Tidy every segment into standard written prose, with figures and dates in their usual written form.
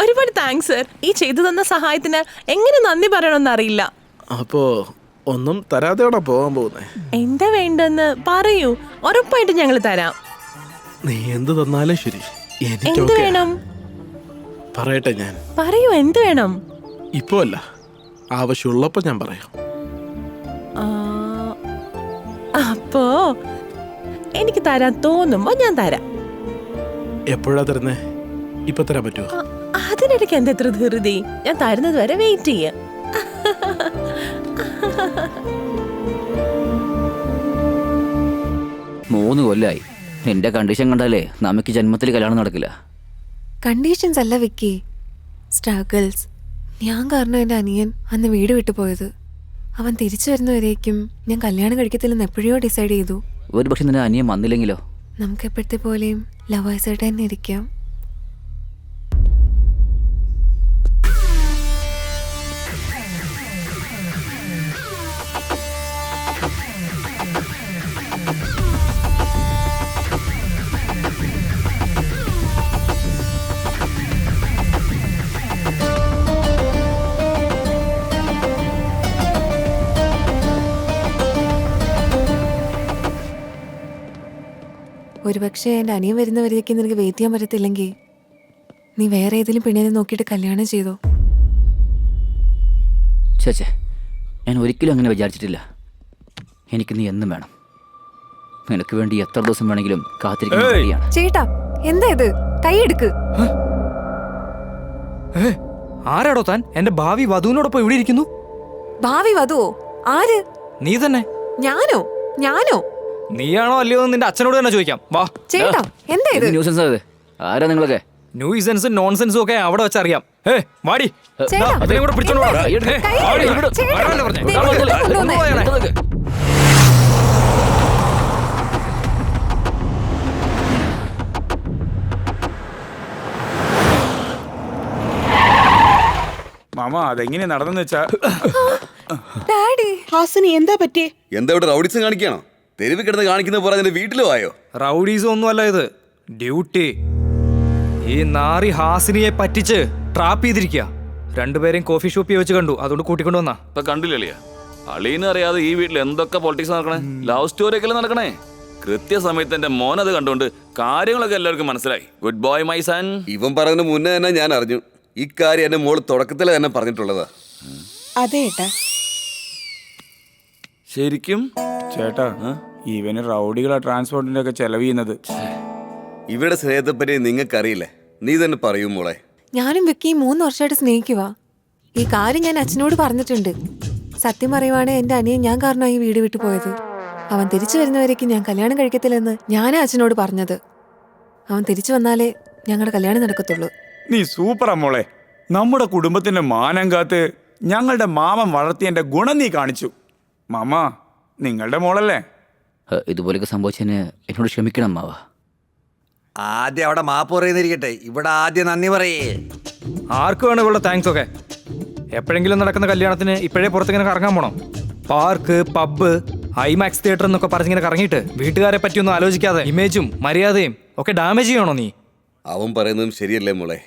ഒരുപാട് thanks sir. ഈ ചെയ്തു തന്ന സഹായത്തിന് എങ്ങനെ നന്ദി പറയണമെന്ന് അറിയില്ല. അപ്പോ ഒന്നും തരാതെയാണോ പോകാൻ പോകുന്നേ? എന്താ വേണ്ടെന്ന് പറയൂ, ഉറപ്പായിട്ട് ഞങ്ങൾ തരാം. നീ എന്ത് തന്നാലും ശരി, എന്ത് എനിക്കൊക്കെ. വേണം പറയട്ടെ, ഞാൻ പറയൂ, എന്ത് വേണം? ഇപ്പോ അല്ല, ആവശ്യമുള്ളപ്പോ ഞാൻ പറയാം. ആ, അപ്പോ എനിക്ക് തരാൻ തോന്നുമ്പോ ഞാൻ തരാം. എപ്പോഴാ തരുന്നേ? ഇപ്പൊ തരാൻ പറ്റുമോ? അതിനിടയ്ക്ക് എന്താ എത്ര ധൃതി? ഞാൻ തരുന്നത് വരെ വെയിറ്റ് ചെയ്യാം. 3 കൊല്ലായി. നിന്റെ കണ്ടീഷൻ കണ്ടാലേ നമുക്ക് ജന്മത്തിൽ കല്യാണം നടക്കില്ല. കണ്ടീഷൻസ് അല്ല വിക്കി, സ്ട്രഗിൾസ്. ഞാൻ കാരണം എൻ്റെ അനിയൻ അന്ന് വീട് വിട്ടു പോയത്. അവൻ തിരിച്ചു വരുന്നവരേക്കും ഞാൻ കല്യാണം കഴിക്കത്തില്ലെന്ന് എപ്പോഴോ ഡിസൈഡ് ചെയ്തു. ഒരു പക്ഷെ നിന്റെ അനിയൻ വന്നില്ലെങ്കിലോ? നമുക്ക് എപ്പോഴത്തെ പോലെയും ലവേഴ്സായിട്ട് തന്നെ ഇരിക്കാം. ഒരുപക്ഷെ എൻ്റെ അനിയൻ വരുന്നവരേക്കും നിനക്ക് വെയിറ്റ് ചെയ്യാൻ പറ്റത്തില്ലെങ്കിൽ നീ വേറെ ഏതെങ്കിലും പെണ്ണിനെ നോക്കിയിട്ട് കല്യാണം ചെയ്തോ. ചേച്ചേ, ഞാൻ ഒരിക്കലും അങ്ങനെ വിചാരിച്ചിട്ടില്ല. എനിക്ക് നീ എന്നും വേണം. നിനക്ക് വേണ്ടി എത്ര ദിവസം വേണമെങ്കിലും കാത്തിരിക്കാൻ. ചേട്ടാ, എന്താ ഇത്? കൈയെടുക്ക്. ആരാടോ താൻ? എന്റെ ഭാവി വധുവിനോടൊപ്പം ഇവിടെ ഇരിക്കുന്നു. ഭാവി വധുവോ? ആര്? നീ തന്നെ. ഞാനോ? ഞാനോ? നീയാണോ അല്ലയോ എന്ന് നിന്റെ അച്ഛനോട് തന്നെ ചോദിക്കാം. വാ. ചേട്ടാ, എന്താ ഇത്? ന്യൂസൻസ് അത്. ആരാ നിങ്ങളൊക്കെ? ന്യൂസൻസും നോൺസെൻസും ഒക്കെ അവിടെ വെച്ചറിയാം. വാടി. ചേട്ടാ, അതിനെ കൂടെ പിടിച്ചോണ്ട് വാ. വാടി. ചേട്ടാ, വരാനല്ലേ പറഞ്ഞേ? ദേ, ഇങ്ങോട്ട് കൊണ്ടുവന്നേ. മാമ അതെങ്ങനെ നടന്നെന്ന് വെച്ചാ ഡാഡി. ഹാസിനി എന്താ പറ്റിയേ? എന്താ ഇവിടെ റൗഡിസം കാണിക്കണോ? തെരുവ് കിടന്ന് കാണിക്കുന്ന പോലെ നിന്റെ വീട്ടിലും ആയോ? റൗഡീസും ഒന്നും അല്ല ഇത്, ഡ്യൂട്ടി. ഈ നാറി ഹാസിനിയെ പറ്റിച്ച് ട്രാപ്പ് ചെയ്തിരിക്കുക. രണ്ടുപേരെയും കോഫി ഷോപ്പിൽ വെച്ച് കണ്ടു, അതുകൊണ്ട് കൂട്ടിക്കൊണ്ടു വന്നാ. ഇപ്പൊ കണ്ടില്ലേ അളീന്ന് അറിയാതെ ഈ വീട്ടിൽ എന്തൊക്കെ പൊളിറ്റിക്സ് നടക്കണേ, ലവ് സ്റ്റോറി ഒക്കെ നടക്കണേ. കൃത്യസമയത്ത് എന്റെ മോനത് കണ്ടുകൊണ്ട് കാര്യങ്ങളൊക്കെ എല്ലാവർക്കും മനസ്സിലായി. Good boy my son. ഇവൻ പറയുന്ന മുന്നേ തന്നെ ഞാൻ അറിഞ്ഞു. ഇക്കാര്യം എന്റെ മോള് തുടക്കത്തിലെ തന്നെ പറഞ്ഞിട്ടുള്ളതാ. അതെ ഏട്ടാ. ശരിക്കും ചേട്ടാ, ഇവന് റൗഡികളാ ട്രാൻസ്പോർട്ടിന്റെ ഒക്കെ ചെലവ് ചെയ്യുന്നത്. ഇവരുടെ സ്നേഹത്തെപ്പറ്റി നിങ്ങൾക്കറിയില്ലേ? നീ തന്നെ പറയൂ മോളെ. ഞാനും വിക്കി 3 വർഷമായിട്ട് സ്നേഹിക്കുവാ. ഈ കാര്യം ഞാൻ അച്ഛനോട് പറഞ്ഞിട്ടുണ്ട്. സത്യം പറയുവാണ്, എൻ്റെ അനിയൻ ഞാൻ കാരണമായി വീട് വിട്ടു പോയത്. അവൻ തിരിച്ചു വരുന്നവരേക്കും ഞാൻ കല്യാണം കഴിക്കത്തില്ലെന്ന് ഞാനാ അച്ഛനോട് പറഞ്ഞത്. അവൻ തിരിച്ചു വന്നാലേ ഞങ്ങളുടെ കല്യാണം നടക്കത്തുള്ളൂ. നീ സൂപ്പറാ മോളെ. നമ്മുടെ കുടുംബത്തിന്റെ മാനം കാത്ത് ഞങ്ങളുടെ മാമൻ വളർത്തിയതിന്റെ ഗുണം നീ കാണിച്ചു. മാമ, നിങ്ങളുടെ മോളല്ലേ? ഇതുപോലെയൊക്കെ സംഭവിച്ചതിന് എന്നോട് ക്ഷമിക്കണം മാവ. ആദ്യം അവിടെ മാപ്പ് പറയുന്നിരിക്കട്ടെ, ഇവിടെ ആദ്യം നന്ദി പറയേ. ആർക്ക് വേണം ഇവിടെ താങ്ക്സ് ഒക്കെ? എപ്പോഴെങ്കിലും നടക്കുന്ന കല്യാണത്തിന് ഇപ്പോഴേ പുറത്തിങ്ങനെ കറങ്ങാൻ പോണോ? പാർക്ക്, പബ്ബ്, ഐമാക്സ് തിയേറ്റർ എന്നൊക്കെ പറഞ്ഞിങ്ങനെ കറങ്ങിയിട്ട് വീട്ടുകാരെ പറ്റിയൊന്നും ആലോചിക്കാതെ ഇമേജും മര്യാദയും ഒക്കെ ഡാമേജ് ചെയ്യണോ നീ? അവൻ പറയുന്നതും ശരിയല്ലേ മോളെ?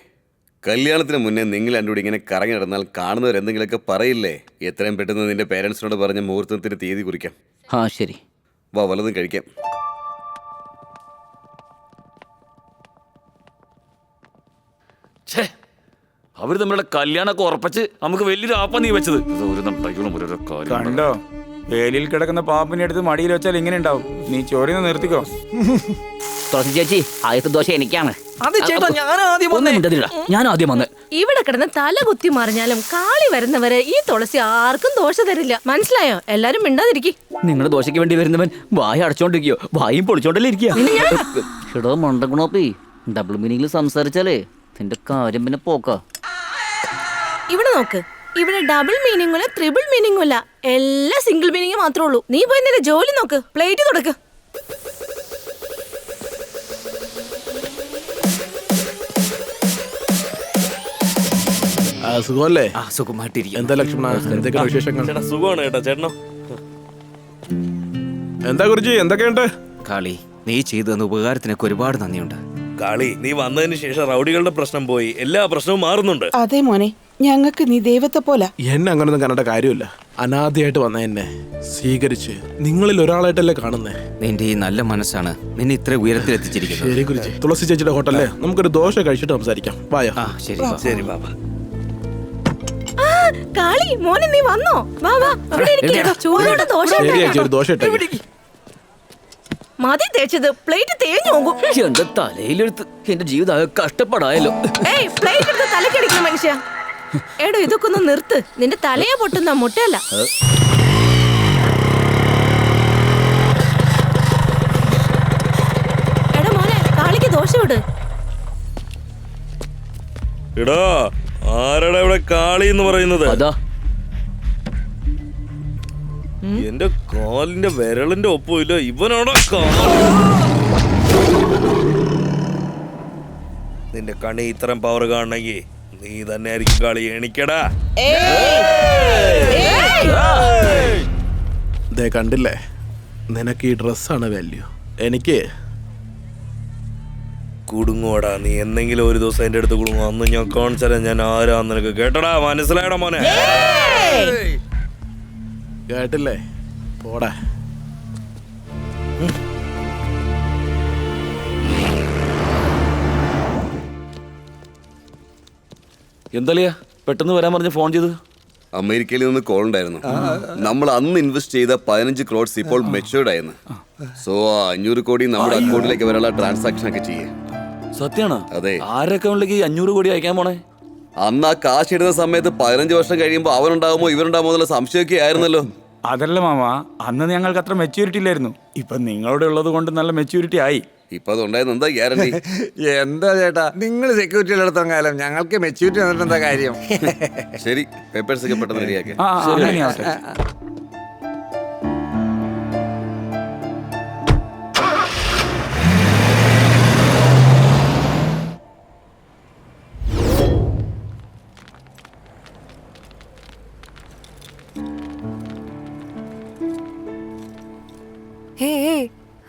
കല്യാണത്തിന് മുന്നേ നിങ്ങൾ രണ്ടുകൂടി ഇങ്ങനെ കറങ്ങി നടന്നാൽ കാണുന്നവർ എന്തെങ്കിലുമൊക്കെ പറയില്ലേ? എത്രയും പെട്ടെന്ന് നിന്റെ പേരൻസിനോട് പറഞ്ഞ മുഹൂർത്തത്തിന് തീയതി കുറിക്കാം. ശരി, വാ, വല്ലതും കഴിക്കാം. അവര് തമ്മിലുള്ള കല്യാണമൊക്കെ ഉറപ്പിച്ച് നമുക്ക് വലിയൊരു ആപ്പാ നീ വെച്ചത്. കണ്ടോ, വേലിയിൽ കിടക്കുന്ന പാപ്പിനെ എടുത്ത് മടിയിൽ വെച്ചാൽ ഇങ്ങനെ ഉണ്ടാവും. നീ ചോറിന്ന് നിർത്തിക്കോ. ചേച്ചി, ആദ്യത്തെ ദോശ എനിക്കാണ്. ഞാൻ ആദ്യം വന്ന് ഇവിടെ കിടന്ന് തല കുത്തി മറിഞ്ഞാലും കാളി വരുന്നവരെ ഈ തുളസി ആർക്കും ദോഷ തരില്ല. മനസ്സിലായോ? എല്ലാരും മിണ്ടാതിരിക്കും. നിങ്ങളുടെ ദോശയ്ക്ക് വേണ്ടി വരുന്നവൻ വായ അടച്ചോണ്ടിരിക്കോ? വായും പൊളിച്ചോണ്ടല്ലേ ഇരിക്കോ? മണ്ടകുണോപ്പി, ഡബിൾ മീനിങ്ങിൽ സംസാരിച്ചാലേ നിന്റെ കാര്യം പിന്നെ പോക്ക. ഇവിടെ നോക്ക്, ഇവിടെ ഡബിൾ മീനിങ്ങും ഇല്ല, ട്രിപ്പിൾ മീനിങ്ങും ഇല്ല, എല്ലാ സിംഗിൾ മീനിങ് മാത്രമേ ഉള്ളൂ. നീ പോയി നിന്റെ ജോലി നോക്ക്, പ്ലേറ്റ് തുടക്ക്. സുഖമല്ലേ? സുഖമായിട്ടിരിക്കും. എന്താ ലക്ഷ്മണ, എന്തൊക്കെയാണ് വിശേഷങ്ങൾ? സുഖമാണ് കേട്ടോ ചേട്ടനോ? എന്താ ഗുരുജി, എന്തൊക്കെയുണ്ട്? കാളി, നീ ചെയ്തു തന്ന ഉപകാരത്തിനൊക്കെ ഒരുപാട് നന്ദിയുണ്ട്. കാളി, നീ വന്നതിന് ശേഷം റൗഡികളുടെ പ്രശ്നം പോയി, എല്ലാ പ്രശ്നവും മാറുന്നുണ്ട്. അതെ മോനെ, ഞങ്ങൾക്ക് നീ ദൈവത്തെ പോല. എന്നെ അങ്ങനൊന്നും കാണേണ്ട കാര്യമില്ല. അനാഥയായിട്ട് വന്ന എന്നെ സ്വീകരിച്ച് നിങ്ങളിൽ ഒരാളായിട്ടല്ലേ കാണുന്നേ. നിന്റെ ഈ നല്ല മനസ്സാണ് നിന്നെ ഇത്ര ഉയരത്തിലെത്തിച്ചിരിക്കുന്നത്. ശരി ഗുരുജി. തുളസി ചേച്ചിയുടെ ഹോട്ടലിലെ നമുക്കൊരു ദോശ കഴിച്ചിട്ട് സംസാരിക്കാം. വായോ. ശരി ബാബ. കാളി മോനെ നീ വന്നോ? വാ വാ ഇവിടെ ഇരിക്ക്. ചൂടോടെ ദോശ ശരി ചേച്ചി, ഒരു ദോശ ഇട്ടേ. മതി തേച്ചത്, പ്ലേറ്റ് തേഞ്ഞു പോകും. എന്റെ തലയിലെടുത്ത് എന്റെ ജീവിതം കഷ്ടപ്പാടായല്ലോ. ഏയ് പ്ലേറ്റ് എടുത്ത് തലക്കടിക്കുന്ന മനുഷ്യ. എടോ ഇതൊക്കെ ഒന്ന് നിർത്ത്, നിന്റെ തലയെ പൊട്ടുന്ന മുട്ടയല്ല. എടാ മോനെ, കാളിക്ക് ദോശ വിട്. എടാ, ആരാടാ ഇവിടെ കാളി എന്ന് പറയുന്നത്? അതാ എന്റെ കാലിന്റെ വിരളിന്റെ ഒപ്പമില്ല, ഇവനാടാ കാളി. നിന്റെ കണി ഇത്രയും പവർ കാണണമെങ്കിൽ നീ തന്നെ ആയിരിക്കും കാളി. എണിക്കടാ. ദേ കണ്ടില്ലേ, നിനക്ക് ഈ ഡ്രസ്സാണ് വാല്യൂ, എനിക്ക് കുടുങ്ങോടാ. നീ എന്തെങ്കിലും ഒരു ദിവസം എന്റെ അടുത്ത് കുടുങ്ങും, അന്ന് ഞാൻ കാണിച്ചാലേ ഞാൻ ആരാന്ന് നിനക്ക്. കേട്ടടാ, മനസ്സിലായടാ മോനെ? കേട്ടില്ലേ? പോടാ. എന്താ പെട്ടെന്ന് വരാൻ പറഞ്ഞ് ഫോൺ ചെയ്ത്? അമേരിക്കയിൽ നിന്ന് കോൾ ഉണ്ടായിരുന്നു. നമ്മൾ അന്ന് ഇൻവെസ്റ്റ് ചെയ്ത 15 crores ഇപ്പോൾ മെച്ചുവേർഡ് ആയിരുന്നു. സോ 500 കോടി നമ്മുടെ അക്കൗണ്ടിലേക്ക് വരാനുള്ള ട്രാൻസാക്ഷൻ ഒക്കെ ചെയ്യേ. സത്യാണോ? അതെ. ആരുടെ അക്കൗണ്ടിലേക്ക് 500 കോടി അയക്കാൻ പോണേ? അന്ന് ആ കാശ് ഇടുന്ന സമയത്ത് 15 വർഷം കഴിയുമ്പോൾ അവനുണ്ടാകുമോ ഇവനുണ്ടാകുമോ എന്നുള്ള സംശയമൊക്കെ ആയിരുന്നല്ലോ. അതല്ല മാമ, അന്ന് ഞങ്ങൾക്ക് അത്ര മെച്യൂരിറ്റി ഇല്ലായിരുന്നു. ഇപ്പൊ നിങ്ങളുടെ ഉള്ളത് കൊണ്ട് നല്ല മെച്യൂരിറ്റി ആയി. ഇപ്പൊ അതുണ്ടായിരുന്നു. എന്താ ഗ്യാരണ്ടി? എന്താ ചേട്ടാ, നിങ്ങൾ സെക്യൂരിറ്റി ഉള്ളിടത്തോളം കാലം ഞങ്ങൾക്ക് മെച്യൂരിറ്റി വന്നിട്ട് എന്താ കാര്യം? ശരി, പേപ്പേഴ്സ് ഒക്കെ പെട്ടെന്ന് റെഡിയാക്കി. അങ്ങനെയാവട്ടെ.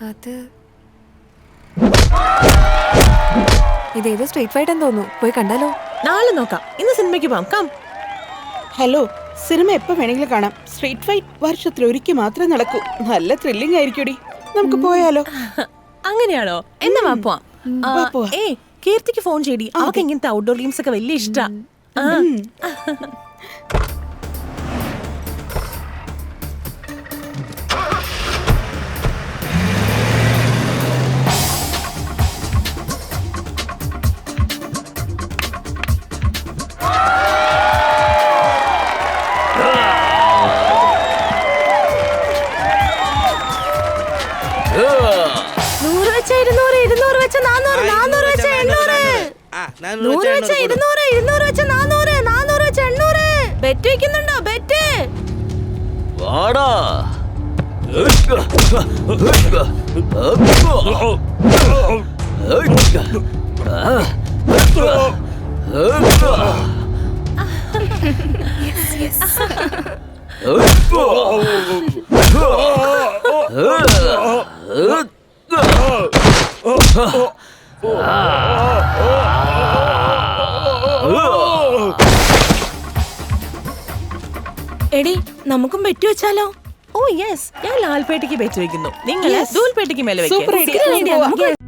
അത് ഇതേതോ സ്ട്രീറ്റ് ഫൈറ്റ് എന്ന് തോന്നുന്നു. പോയി കണ്ടാലോ? നാളെ നോക്കാം. ഇന്ന് സിനിമയ്ക്ക് പോകാം. കം. ഹലോ, സിനിമ എപ്പോ വേണമെങ്കിലും കാണാം. സ്ട്രീറ്റ് ഫൈറ്റ് വർഷത്തിൽ ഒരിക്കൽ മാത്രമേ നടക്കൂ. നല്ല ത്രില്ലിംഗ് ആയിരിക്കുടി. നമുക്ക് പോയാലോ? അങ്ങനെയാണോ? എന്നാ വാ പോവാം. വാ പോവാം. ഏയ് കീർത്തിക്ക് ഫോൺ ചെയ്തി. അവർക്ക് ഇങ്ങനത്തെ ഔട്ട്ഡോർ ഗെയിംസ് ഒക്കെ വലിയ ഇഷ്ടാ. ബെറ്റ് വെക്കുന്നുണ്ടോ? ബെറ്റ് വാടാ. എടി നമുക്കും ബെറ്റ് വെച്ചാലോ? ഓ യെസ്, ഞാൻ ലാൽപേട്ടയ്ക്ക് ബെറ്റ് വെക്കുന്നു. നിങ്ങൾ ധൂൽപേട്ടയ്ക്ക് മേലെ വെക്കാം.